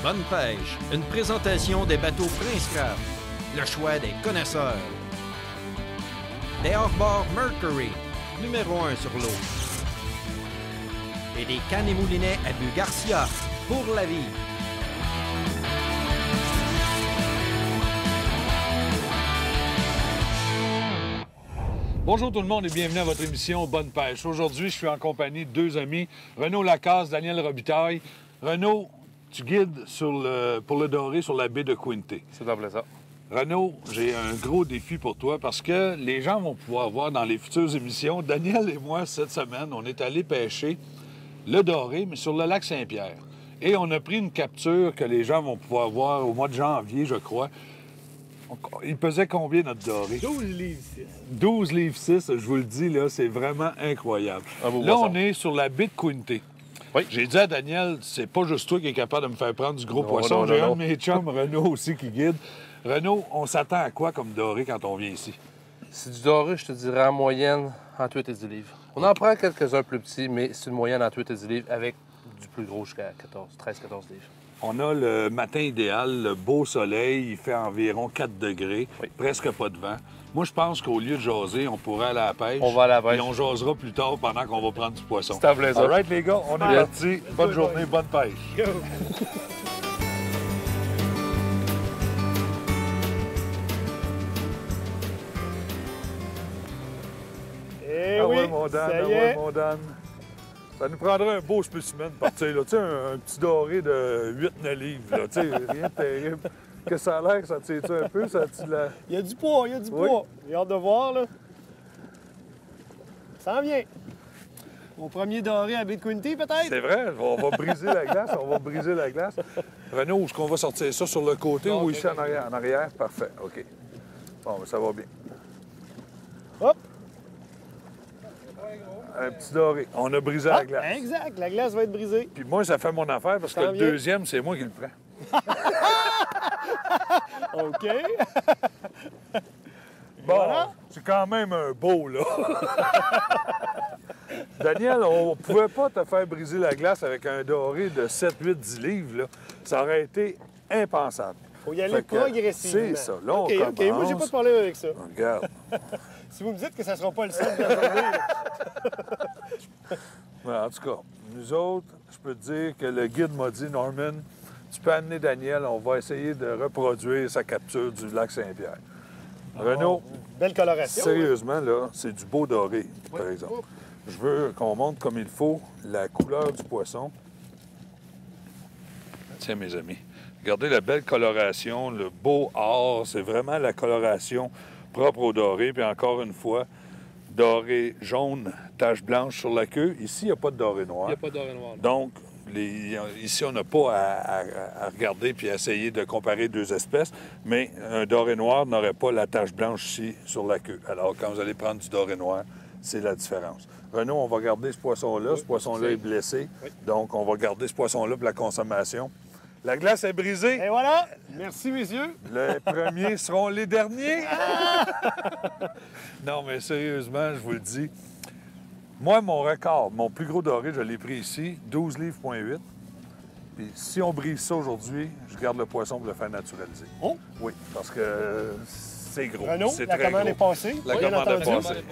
Bonne pêche, une présentation des bateaux Prince Craft, le choix des connaisseurs. Des hors-bords Mercury, numéro 1 sur l'eau. Et des cannes et moulinets à but Garcia, pour la vie. Bonjour tout le monde et bienvenue à votre émission Bonne Pêche. Aujourd'hui, je suis en compagnie de deux amis, Renaud Lacasse, Daniel Robitaille. Renaud, tu guides pour le doré sur la baie de Quinte. C'est double ça. Renaud, j'ai un gros défi pour toi parce que les gens vont pouvoir voir dans les futures émissions, Daniel et moi, cette semaine, on est allés pêcher le doré, mais sur le lac Saint-Pierre. Et on a pris une capture que les gens vont pouvoir voir au mois de janvier, je crois. Il pesait combien, notre doré? 12 livres 6. 12 livres 6, je vous le dis, là, c'est vraiment incroyable. Là, on est sur la baie de Quinte. Oui. J'ai dit à Daniel, c'est pas juste toi qui es capable de me faire prendre du gros poisson. J'ai un de mes chums, Renaud, aussi, qui guide. Renaud, on s'attend à quoi comme doré quand on vient ici? C'est du doré, je te dirais, en moyenne, entre 8 et 10 livres. On en prend quelques-uns plus petits, mais c'est une moyenne entre 8 et 10 livres, avec du plus gros jusqu'à 13-14 livres. On a le matin idéal, le beau soleil, il fait environ 4 degrés, Oui. presque pas de vent. Moi, je pense qu'au lieu de jaser, on pourrait aller à la pêche. On va à la pêche. Et on jasera plus tard pendant qu'on va prendre du poisson. C'est un plaisir. All right, les gars, on est parti. Bonne journée, bonne pêche. Go! Eh Ah oui, ouais, mon Dan, ça ah y ouais, est. mon Dan. Ça nous prendrait un beau spécimen de partir, là. Tu sais, un petit doré de 8-9 livres, là. Tu sais, rien de terrible. Que ça a l'air, ça tire-tu un peu? Ça tire la... Il y a du poids, il y a du Oui. poids. J'ai hâte de voir, là. Ça en vient. Mon premier doré à baie de Quinte, peut-être? C'est vrai, on va briser la glace, on va briser la glace. Renaud, est-ce qu'on va sortir ça sur le côté ou ici en arrière? En arrière? Parfait, OK. Bon, ben, ça va bien. Hop! Un petit doré. On a brisé la glace. Exact, la glace va être brisée. Puis moi, ça fait mon affaire parce que T'en le viens? deuxième, c'est moi qui le prends. OK. Bon, Voilà. c'est quand même un beau, là. Daniel, on pouvait pas te faire briser la glace avec un doré de 7, 8, 10 livres, là. Ça aurait été impensable. Faut y aller Fait que, progressivement. c'est ça. Là, on OK, OK. Moi, j'ai commence. pas de problème avec ça. Regarde. Si vous me dites que ça sera pas le seul de la journée, là. Ouais, en tout cas, nous autres, je peux te dire que le guide m'a dit, Norman, tu peux amener Daniel, on va essayer de reproduire sa capture du lac Saint-Pierre. Renaud, Belle coloration. sérieusement, là, c'est du beau doré, par exemple. Je veux qu'on montre comme il faut la couleur du poisson. Tiens, mes amis, regardez la belle coloration, le beau or, c'est vraiment la coloration propre au doré. Puis encore une fois, doré jaune, tache blanche sur la queue. Ici, il n'y a pas de doré noir. Il n'y a pas de doré noir. Donc, ici, on n'a pas à regarder puis à essayer de comparer deux espèces, mais un doré noir n'aurait pas la tache blanche ici sur la queue. Alors, quand vous allez prendre du doré noir, c'est la différence. Renaud, on va garder ce poisson-là. Oui, Ce poisson-là c'est- est blessé. Oui. Donc, on va garder ce poisson-là pour la consommation. La glace est brisée. Et voilà. Merci, messieurs. Les premiers seront les derniers. Non, mais sérieusement, je vous le dis. Moi, mon record, mon plus gros doré, je l'ai pris ici, 12 livres, 8. Puis si on brise ça aujourd'hui, je garde le poisson pour le faire naturaliser. Oh. Oui, parce que c'est gros. Renaud, c'est la très commande gros. est passée. La Bien commande est entendu. passée.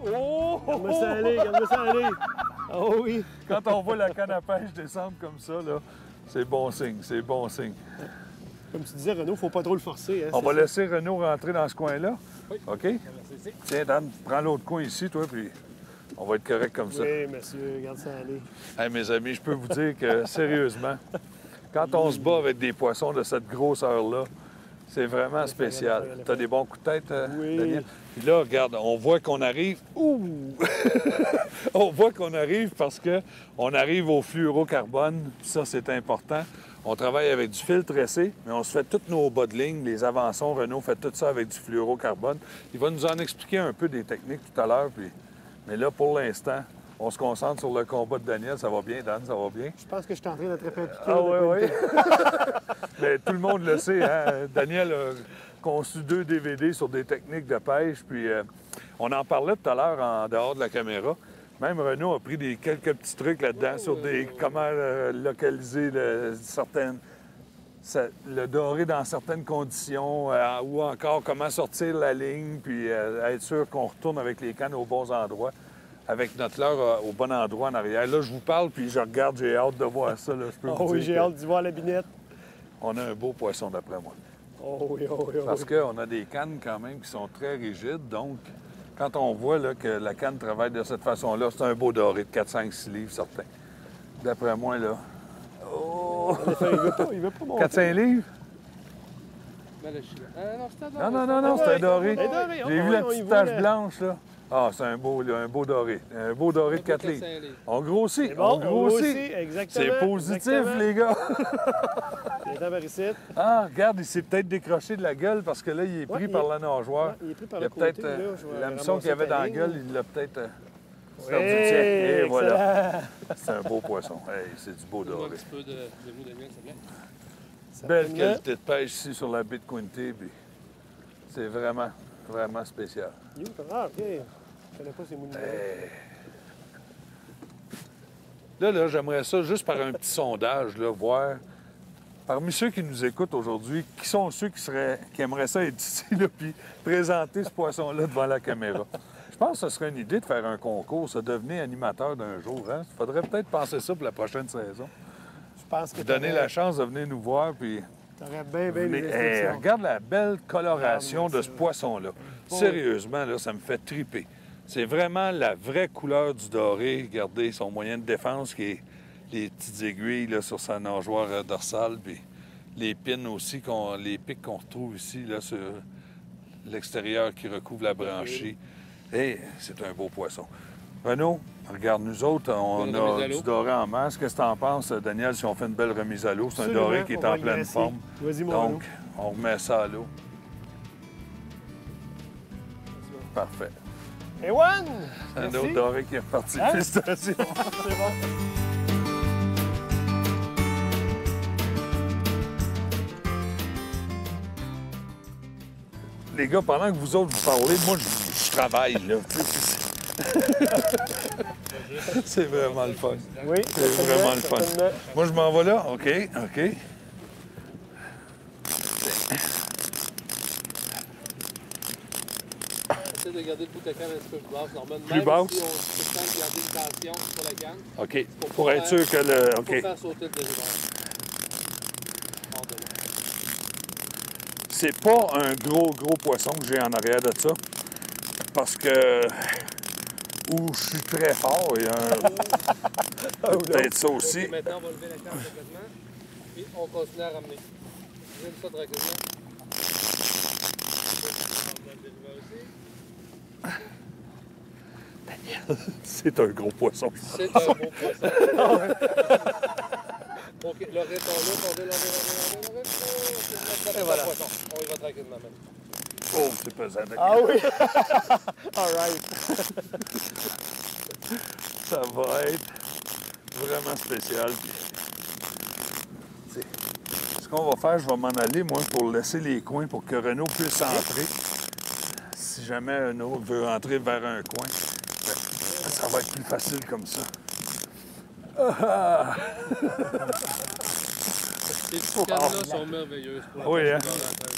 Oh! Garde-moi ça aller, garde-moi ça aller. Oh oui. Quand on voit la canne à pêche descendre comme ça, là, c'est bon signe, c'est bon signe. Comme tu disais, Renaud, faut pas trop le forcer. Hein, On c'est va ça. laisser Renaud rentrer dans ce coin-là. Oui. OK? Tiens, Dan, prends l'autre coin ici, toi, puis on va être correct comme ça. Oui, monsieur, garde ça aller. Hey, mes amis, je peux vous dire que, sérieusement, quand on se bat avec des poissons de cette grosseur-là, c'est vraiment spécial. Tu as des bons coups de tête, Oui. Daniel? Puis là, regarde, on voit qu'on arrive... Ouh! On voit qu'on arrive parce qu'on arrive au fluorocarbone. Ça, c'est important. On travaille avec du fil tressé, mais on se fait toutes nos bas de ligne, les avançons. Renaud fait tout ça avec du fluorocarbone. Il va nous en expliquer un peu des techniques tout à l'heure. Mais là, pour l'instant, on se concentre sur le combat de Daniel. Ça va bien, Dan? Ça va bien? Je pense que je suis en train d'attraper un piquet. Ah oui, oui. Mais tout le monde le sait, hein? Daniel a conçu 2 DVD sur des techniques de pêche, puis on en parlait tout à l'heure en dehors de la caméra. Même Renaud a pris quelques petits trucs là-dedans sur comment localiser le doré dans certaines conditions, ou encore comment sortir la ligne, puis être sûr qu'on retourne avec les cannes aux bons endroits, avec notre leurre au bon endroit en arrière. Là, je vous parle, puis je regarde, j'ai hâte de voir ça. Là, je peux vous oui, dire j'ai hâte d'y voir la binette. on a un beau poisson, d'après moi. Oh oui, oh oui, oh Parce oui. qu'on a des cannes quand même qui sont très rigides, donc quand on voit là, que la canne travaille de cette façon-là, c'est un beau doré de 4, 5, 6 livres, certain. D'après moi, là... Oh! Il veut pas monter. 4-5 livres? Non, c'est un doré. Un doré, J'ai vu on la y petite voit, tache là. blanche, là. Ah, c'est un beau doré. Un beau doré de 4 livres. On grossit, C'est bon, on grossit. exactement. C'est positif, exactement. les gars. Viens-t'en par ici. Ah, regarde, il s'est peut-être décroché de la gueule parce que là, il est pris Ouais, par la nageoire. Ouais, il est pris par Il y a le côté. peut-être là, je vais l'hameçon qu'il y avait ramasser dans ta la ligne. gueule, il l'a peut-être Oui, perdu. Tiens, et voilà. excellent. C'est un beau poisson. Hey, c'est du beau Un doré. petit peu de vous, Daniel, s'il te plaît. Belle Certainement. qualité de pêche ici sur la baie de Quinte. Puis c'est vraiment, vraiment spécial. Ah, OK. Je connais pas ces moulins. Là, j'aimerais ça juste par un petit sondage, là, voir, parmi ceux qui nous écoutent aujourd'hui, qui sont ceux qui aimeraient ça être ici, là, puis présenter ce poisson-là devant la caméra. Je pense que ce serait une idée de faire un concours, ça, devenir animateur d'un jour. Hein? Il faudrait peut-être penser ça pour la prochaine saison. Je pense que Donner la chance de venir nous voir, puis... T'aurais bien Mais, les hey, instructions. regarde la belle coloration Regarde-moi de ça. ce poisson-là. Bon. Sérieusement, là, ça me fait triper. C'est vraiment la vraie couleur du doré. Regardez son moyen de défense qui est les petites aiguilles là, sur sa nageoire dorsale, puis les pins aussi, les pics qu'on retrouve ici là, sur l'extérieur qui recouvre la branchie. Et c'est un beau poisson. Renaud, regarde, nous autres, on Belle remise a à l'eau. du doré en masse. Qu'est-ce que tu en penses, Daniel, si on fait une belle remise à l'eau? C'est un Absolument, doré qui est on va en le pleine graisser. forme. Vas-y, mon Donc, on remet ça à l'eau. Parfait. Et one! Un Merci. autre doré qui est reparti. Hein? Félicitations. C'est bon. Les gars, pendant que vous autres vous parlez, moi, je travaille, là. C'est vraiment le fun. Oui, C'est vraiment le fun. certainement. Moi, je m'en vais là. OK, OK. Essaye de garder le bout de canne un petit peu plus basse, Norman. Plus Même basse? si on se sent de garder une tension sur la canne, OK. Pour Pour pas être faire- sûr que le... pour OK. faire sauter le désir. Hors de là. C'est pas un gros poisson que j'ai en arrière de ça. Parce que... Où je suis très fort, il y a un... peut-être ça aussi. Ok, maintenant, on va lever la canne complètement. Puis on continue à ramener. J'aime ça tranquillement. On va le dériver aussi. C'est un gros poisson. C'est un beau poisson. OK, le reste en l'eau, on va voilà. On y va tranquillement maintenant. Oh, c'est pesant. Ah oui! All right. Ça va être vraiment spécial. Puis, ce qu'on va faire, je vais m'en aller, moi, pour laisser les coins pour que Renaud puisse entrer. Si jamais Renaud veut entrer vers un coin, ben, ça va être plus facile comme ça. Ah! Ces petites cannes-là sont merveilleuses. Pour la Oui, pêche hein? dans la tête.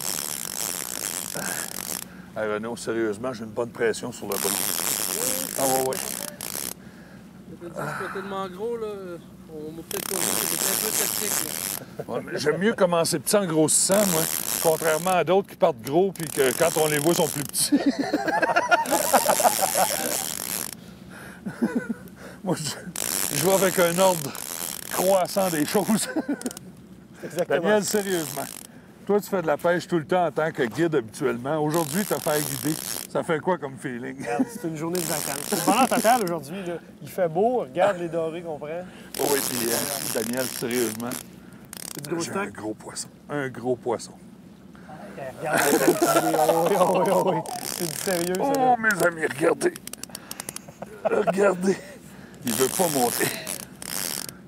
Hey, Renaud, sérieusement, j'ai une bonne pression sur le bras. Ah ouais. C'est pas tellement gros, là. On m'a peut-être pas vu, c'est un peu tactique, là. Ouais, mais j'aime mieux commencer petit en grossissant, moi, contrairement à d'autres qui partent gros puis que quand on les voit, ils sont plus petits. Moi, je vais avec un ordre croissant des choses. Exactement. Daniel, sérieusement, toi, tu fais de la pêche tout le temps en tant que guide habituellement. Aujourd'hui, te faire guider, ça fait quoi comme feeling? Regarde, c'est une journée de vacances. C'est le bonheur total aujourd'hui. Là. Il fait beau, regarde les dorés qu'on prend. Oui, puis Daniel, sérieusement, C'est du gros j'ai un stock. gros poisson. Un gros poisson. Regarde la qualité. Oh oui, oh oui, oh oui. C'est du sérieux, ça. Oh, là. mes amis, regardez. Regardez. Il veut pas monter.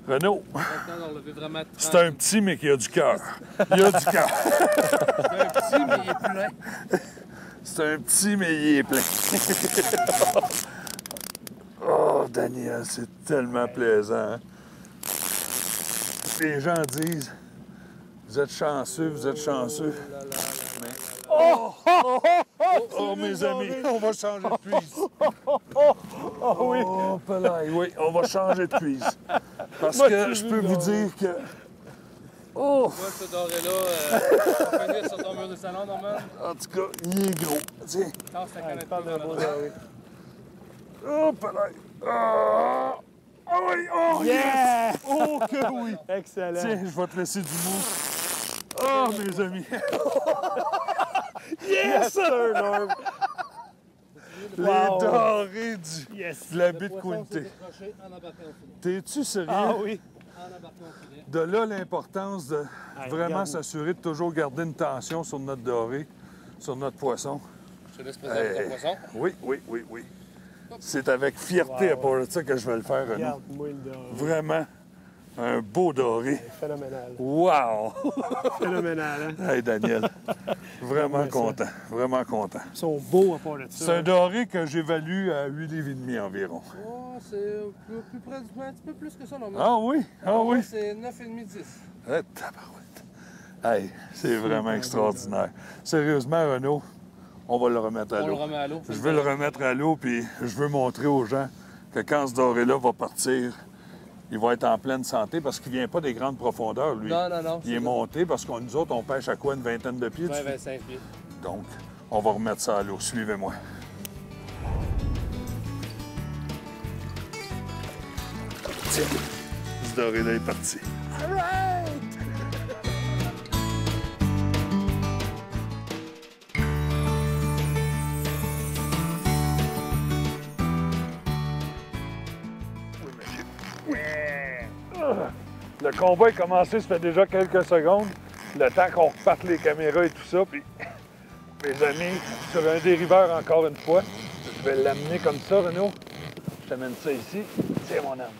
Renaud, c'est un petit, mais qui a du cœur. Il a du cœur. C'est un petit, mais il est plein. C'est un petit, mais il est plein. Oh, Daniel, c'est tellement plaisant. Hein? Les gens disent, vous êtes chanceux, vous êtes chanceux. Oh, mes amis, on va changer de prise. Oh oui! Oh, Pelay, oui, on va changer de prise. Parce que je peux vous dire que... Oh! Moi, ce doré-là, on va finir sur ton mur de salon, Norman. En tout cas, il est gros. Tiens. Tasse ta canette Parle d'un beau doré. Oh, Pelay. Ah! Oh oui! Oh, Yeah! Oh, que oui! Excellent. Tiens, je vais te laisser du mou. Oh, mes amis! Yes, sir, Norm. Les Wow. dorés Yes. de la baie de Quinte. T'es-tu sérieux? Ah oui. De là, l'importance de vraiment regarde. s'assurer de toujours garder une tension sur notre doré, sur notre poisson. Je te laisse présenter ton poisson. Oui, oui, oui, oui. C'est avec fierté à part de ça que je vais le faire, Renaud. Regarde-moi le doré. Vraiment, un beau doré. Phénoménal. Wow! Phénoménal, hein? Hey, Daniel, vraiment Regarde-moi ça. content, vraiment content. Ils sont beaux à part de ça. C'est un doré que j'évalue à 8,5 livres environ. Oh, c'est plus près du un petit peu plus que ça, Norman. Ah oui? Ah oui? C'est 9,5, 10. Eh, tabarouette. Hey, c'est vraiment extraordinaire. Sérieusement, Renaud, on va le remettre à On le l'eau. remet à l'eau. Je veux le remettre à l'eau, puis je veux montrer aux gens que quand ce doré-là va partir, il va être en pleine santé parce qu'il vient pas des grandes profondeurs, lui. Non, non, non. Il est monté parce que nous autres, on pêche à quoi, une vingtaine de pieds? 20-25 pieds. Donc, on va remettre ça à l'eau. Suivez-moi. Tiens, ce doré-là est parti. All right! Oui, monsieur. Oui. Le combat est commencé, ça fait déjà quelques secondes. Le temps qu'on reparte les caméras et tout ça, puis mes amis, sur un dériveur encore une fois. Je vais l'amener comme ça, Renaud. Je t'amène ça ici. Tiens, mon âme.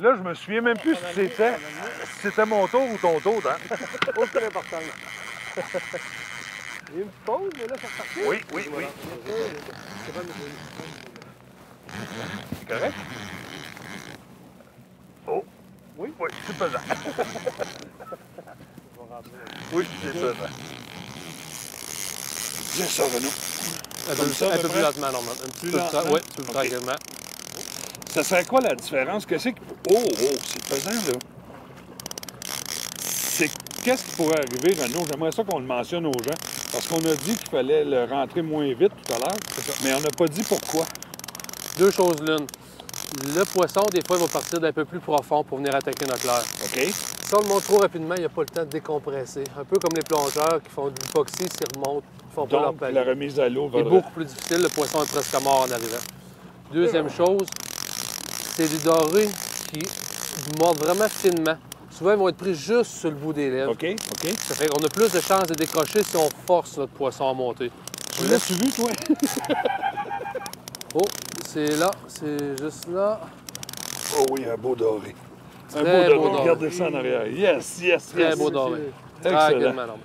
Là, je me souviens même plus si c'était mon tour ou ton tour, hein? Autre important. Il y a une petite pause, mais là, ça repartit. Oui, oui, oui. C'est correct? Oh, oui, oui, c'est pesant. Oui, c'est pesant. Viens ça, Renaud. Un peu plus lentement, Norman. Un petit peu lentement? Oui, plus tranquillement. Ça serait quoi la différence? Qu'est-ce que... Oh, c'est pesant, là. Qu'est-ce qui pourrait arriver, Renaud? J'aimerais ça qu'on le mentionne aux gens. Parce qu'on a dit qu'il fallait le rentrer moins vite tout à l'heure, mais on n'a pas dit pourquoi. Deux choses l'une. Le poisson, des fois, il va partir d'un peu plus profond pour venir attaquer notre leurre. OK? Si on le monte trop rapidement, il n'y a pas le temps de décompresser. Un peu comme les plongeurs qui font de l'hypoxie, s'ils remontent, ils font pas leur Donc, palier. la remise à l'eau va... C'est beaucoup plus difficile. Le poisson est presque mort en arrivant. Deuxième chose, c'est des dorés qui mordent vraiment finement. Souvent, ils vont être pris juste sur le bout des lèvres. OK, OK. Ça fait qu'on a plus de chances de décrocher si on force notre poisson à monter. Tu l'as-tu vu, toi? Oh, c'est là, c'est juste là. Oh oui, un beau doré. Un Très beau beau doré. doré. Regardez ça en arrière. Yes, yes, Très yes. beau doré. Excellent. Tranquillement, non.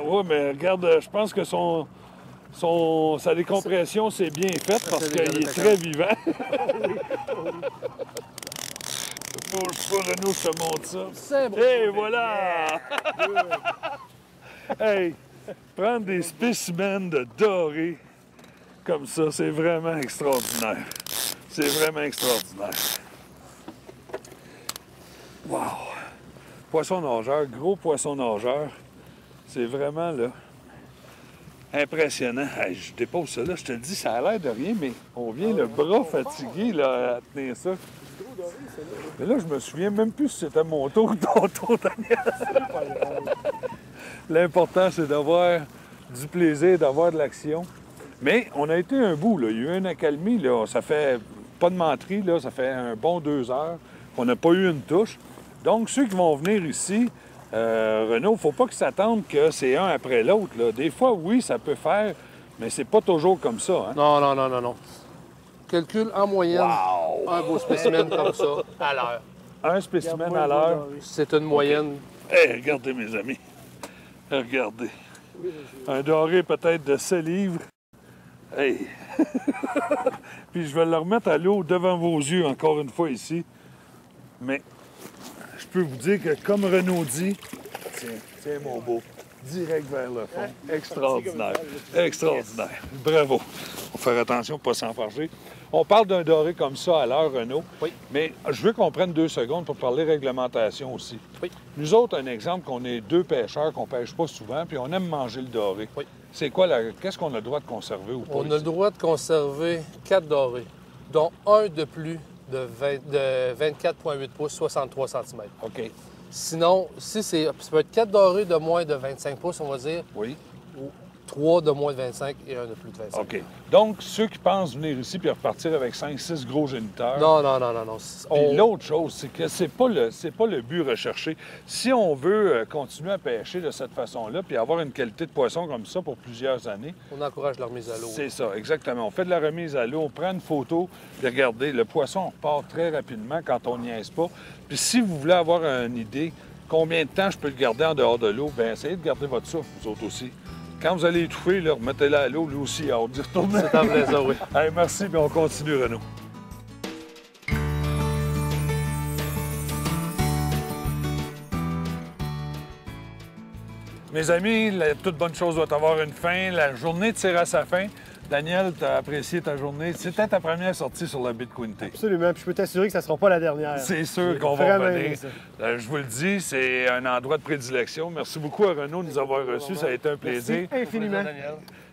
Oui, mais regarde, je pense que sa décompression, c'est bien fait parce qu'il est très vivant. Faut Renaud, je te montre ça. C'est bon. Et voilà! Hey, prendre des spécimens de doré comme ça, c'est vraiment extraordinaire. C'est vraiment extraordinaire. Wow! Poisson nageur, gros poisson nageur. C'est vraiment, là, impressionnant. Hey, je dépose ça là, je te le dis, ça a l'air de rien, mais on vient le bras fatigué, là, à tenir ça. Mais là, je me souviens même plus si c'était mon tour ou ton tour, Daniel. L'important, c'est d'avoir du plaisir, d'avoir de l'action. Mais on a été un bout, là. Il y a eu une accalmie, là. Ça fait pas de menterie, là. Ça fait un bon 2 heures qu'on n'a pas eu une touche. Donc, ceux qui vont venir ici, Renaud, il ne faut pas qu'ils s'attendent que c'est un après l'autre, là. Des fois, oui, ça peut faire Mais c'est pas toujours comme ça, hein? Non, non, non, non, non. Calcule en moyenne Wow! un beau spécimen comme ça à l'heure. Un spécimen à l'heure. C'est une moyenne. Hey, regardez, mes amis. Regardez. Un doré peut-être de 7 livres. Hey! Puis je vais le remettre à l'eau devant vos yeux encore une fois ici. Mais je peux vous dire que comme Renaud dit, tiens mon beau, direct vers le fond. Extraordinaire. Extraordinaire. Bravo. Faut faire attention pour ne pas s'enfarger. On parle d'un doré comme ça à l'heure, Renaud. Oui. Mais je veux qu'on prenne 2 secondes pour parler réglementation aussi. Oui. Nous autres, un exemple, qu'on est 2 pêcheurs qu'on ne pêche pas souvent, puis on aime manger le doré. Oui. C'est quoi qu'est-ce qu'on a le droit de conserver ou pas? On a le droit de conserver 4 dorés, dont un de plus de 24,8 pouces, 63 cm. OK. Sinon, si ça peut être 4 dorés de moins de 25 pouces, on va dire, Oui. ou 3 de moins de 25 et un de plus de 25. OK. Donc, ceux qui pensent venir ici puis repartir avec 5-6 gros géniteurs. Non, non, non, non, non. Puis l'autre chose, c'est que c'est pas le but recherché. Si on veut continuer à pêcher de cette façon-là, puis avoir une qualité de poisson comme ça pour plusieurs années, On encourage la remise à l'eau. c'est ça, exactement. On fait de la remise à l'eau, on prend une photo, puis regardez, le poisson repart très rapidement quand on niaise pas. Puis si vous voulez avoir une idée, combien de temps je peux le garder en dehors de l'eau, bien, essayez de garder votre souffle, vous autres aussi. Quand vous allez étouffer, là, remettez-le à l'eau, lui aussi, à hâte d'y retourner. C'est en plaisir, oui. Hey, merci, puis on continue, Renaud. Mes amis, toute bonne chose doit avoir une fin. La journée tire à sa fin. Daniel, tu as apprécié ta journée. C'était ta première sortie sur la baie de Quinte. Absolument. Puis je peux t'assurer que ça ne sera pas la dernière. C'est sûr qu'on va revenir. Je vous le dis, c'est un endroit de prédilection. Merci beaucoup à Renaud de nous avoir reçus. Ça a été un plaisir. Merci infiniment.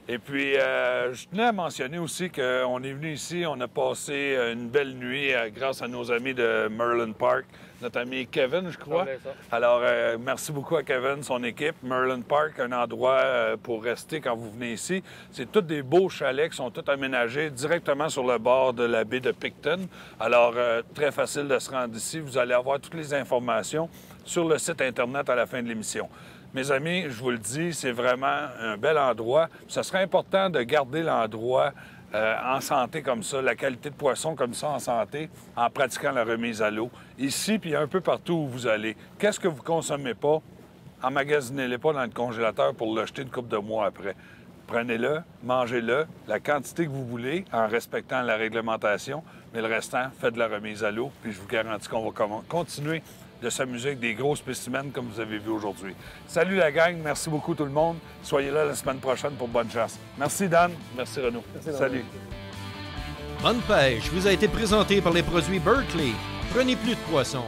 Et puis, je tenais à mentionner aussi qu'on est venu ici, on a passé une belle nuit grâce à nos amis de Merlin Park, notre ami Kevin, je crois. Alors, merci beaucoup à Kevin, son équipe. Merlin Park, un endroit pour rester quand vous venez ici. C'est tous des beaux chalets qui sont tous aménagés directement sur le bord de la baie de Picton. Alors, très facile de se rendre ici. Vous allez avoir toutes les informations sur le site Internet à la fin de l'émission. Mes amis, je vous le dis, c'est vraiment un bel endroit. Ce serait important de garder l'endroit en santé comme ça, la qualité de poisson comme ça en santé, en pratiquant la remise à l'eau. Ici, puis un peu partout où vous allez. Qu'est-ce que vous ne consommez pas? Emmagasinez-les pas dans le congélateur pour l'acheter une couple de mois après. Prenez-le, mangez-le, la quantité que vous voulez, en respectant la réglementation, mais le restant, faites de la remise à l'eau, puis je vous garantis qu'on va continuer de s'amuser avec des gros spécimens comme vous avez vu aujourd'hui. Salut la gang, merci beaucoup tout le monde. Soyez là la semaine prochaine pour bonne chasse. Merci Dan, merci Renaud. Salut. Bonne pêche vous a été présenté par les produits Berkeley. Prenez plus de poissons.